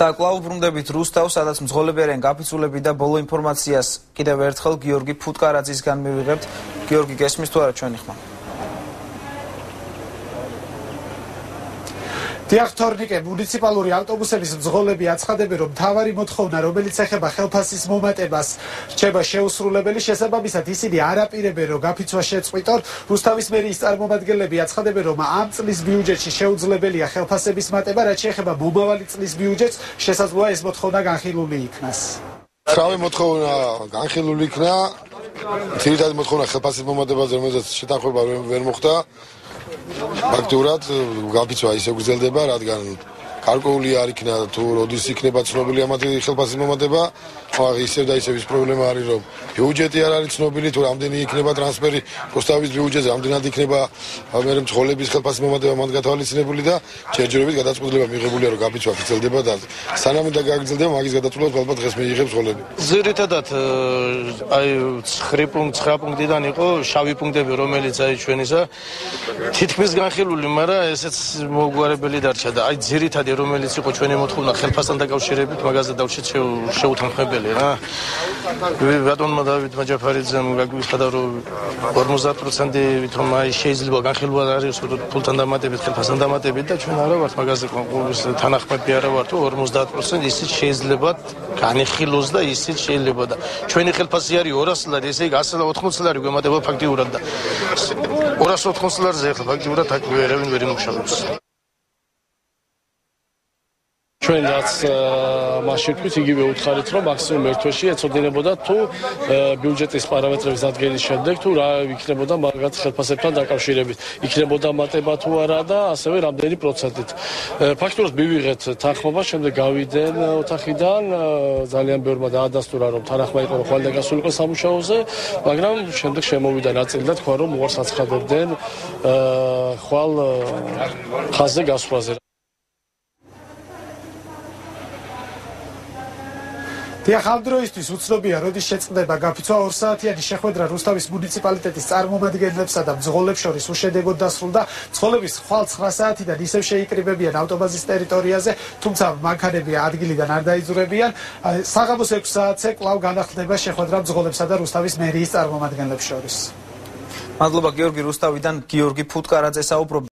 და კვლავ ბრუნდებით რუსთავს, სადაც მძღოლები არიან გაფიცულები და ბოლო ინფორმაციას კიდევ ერთხელ გიორგი ფუტკარაძისგან მივიღებთ. გიორგი, გესმის თუ არა ჩვენი ხმა? დიახ, თორნიკე, მუნიციპალური ავტობუსების მძღოლები აცხადებენ, რომ მთავარი მოთხოვნა, რომელიც ეხება ხელფასის მომატებას, რჩება შეუსრულებელი. შესაბამისად, ისინი არ აპირებენ, რომ გაფიცვა შეწყვიტონ. რუსთავის მერიის წარმომადგენლები აცხადებენ, რომ ამ წლის ბიუჯეტში შეუძლებელია ხელფასების მატება, რაც შეეხება მომავალი წლის ბიუჯეტს, შესაძლოა ეს მოთხოვნა განხილული იქნას. Ხრავი მოთხოვნა განხილული იქნა. ძირითადი მოთხოვნა ხელფასის მომატებაზე, რომელზეც შეთანხმება ვერ მოხდა. ფაქტურად გაფიცვა ისე გრძელდება, რადგან გარკვეული არ იქნა თუ როდის იქნება ცნობილი ამათი ხელფასის მომატება. ისევ და ისევ ის პრობლემა არის, რომ ბიუჯეტი არ არის ცნობილი, თუ რამდენი იქნება ტრანსფერი რუსთავის ბიუჯეტზე, რამდენად იქნება მე მძღოლების ხელფასის მომატება მანდ გათვალისწინებული და ჯერჯერობით გადაწყვეტილება მიღებულია, რომ გაფიცვა გრძელდება და სანამ და გაგრძელდება, მაგის გადაწყვეტილებას ალბათ დღეს მიიღებს მძღოლები. ზირითადად აი 9 პუნქტიდან იყო შავი პუნქტები, რომელიც აი ჩვენისა თითქმის განხილული, მაგრამ ესეც მოგვარებელი დარჩა და აი ზირითადი რომელიც იყო ჩვენი მოთხოვნა ხელფასთან დაკავშირებით, მაგაზე დავშეთ შეუთანხმებელი. ბატონმა დავით მაჯაფარიძემ გაგვიხადა, რომ 50% ვითომ აი შეიძლება განხილვა არის ფულთან დამატებით, ხელფასთან დამატებით და ჩვენ არა ვართ მაგაზე კონკურსის თანახმები არა ვართ, 50% ისიც შეიძლება განხილოს და ისიც შეიძლება და ჩვენი ხელფასი არის 200 ლარი, ესე იგი 180 ლარი გვემატება ფაქტიურად და 280 ლარზე ახლა ფაქტიურად აქ ვერავინ ვერ იმუშავებს. ჩვენ რაც მაშინ თქვით, იგივე უთხარით, რომ მაქსიმუმ ერთ თვეში ეცოდინებოდა თუ ბიუჯეტის პარამეტრების დადგენის შემდეგ თუ რა იქნებოდა მაგათ ხელფასებთან დაკავშირებით. იქნებოდა მატება თუ არა და ასევე რამდენი პროცენტით. ფაქტურად მივიღეთ თანხმობა, შემდეგ გავიდენ ოთახიდან, ძალიან ბევრმა დაადასტურა, რომ თანახმა იყო, რომ ხვალიდან გასულიყო სამუშაოზე, მაგრამ შემდეგ შემოვიდა ნაწილი და თქვა, რომ უარს აცხადებდნენ ხვალ ხაზზე გასვლაზე. დიახ, ამ დროისთვის უცნობია, როდის შეწყდება გაფიცვა. 2 საათიანი შეხვედრა რუსთავის მუნიციპალიტეტის წარმომადგენლებსა და მძღოლებს შორის უშედეგოდ დასრულდა. მძღოლების ხვალ 9 საათიდან ისევ შეიკრიბებიან ავტობაზის ტერიტორიაზე, თუმცა მანქანები ადგილიდან არ დაიძურებიან. საღამოს 6 საათზე კვლავ განახლდება შეხვედრა მძღოლებსა და რუსთავის მერიის წარმომადგენლებს შორის. მადლობა გიორგი, რუსთავიდან გიორგი ფუტკარაძე საუბრობდა.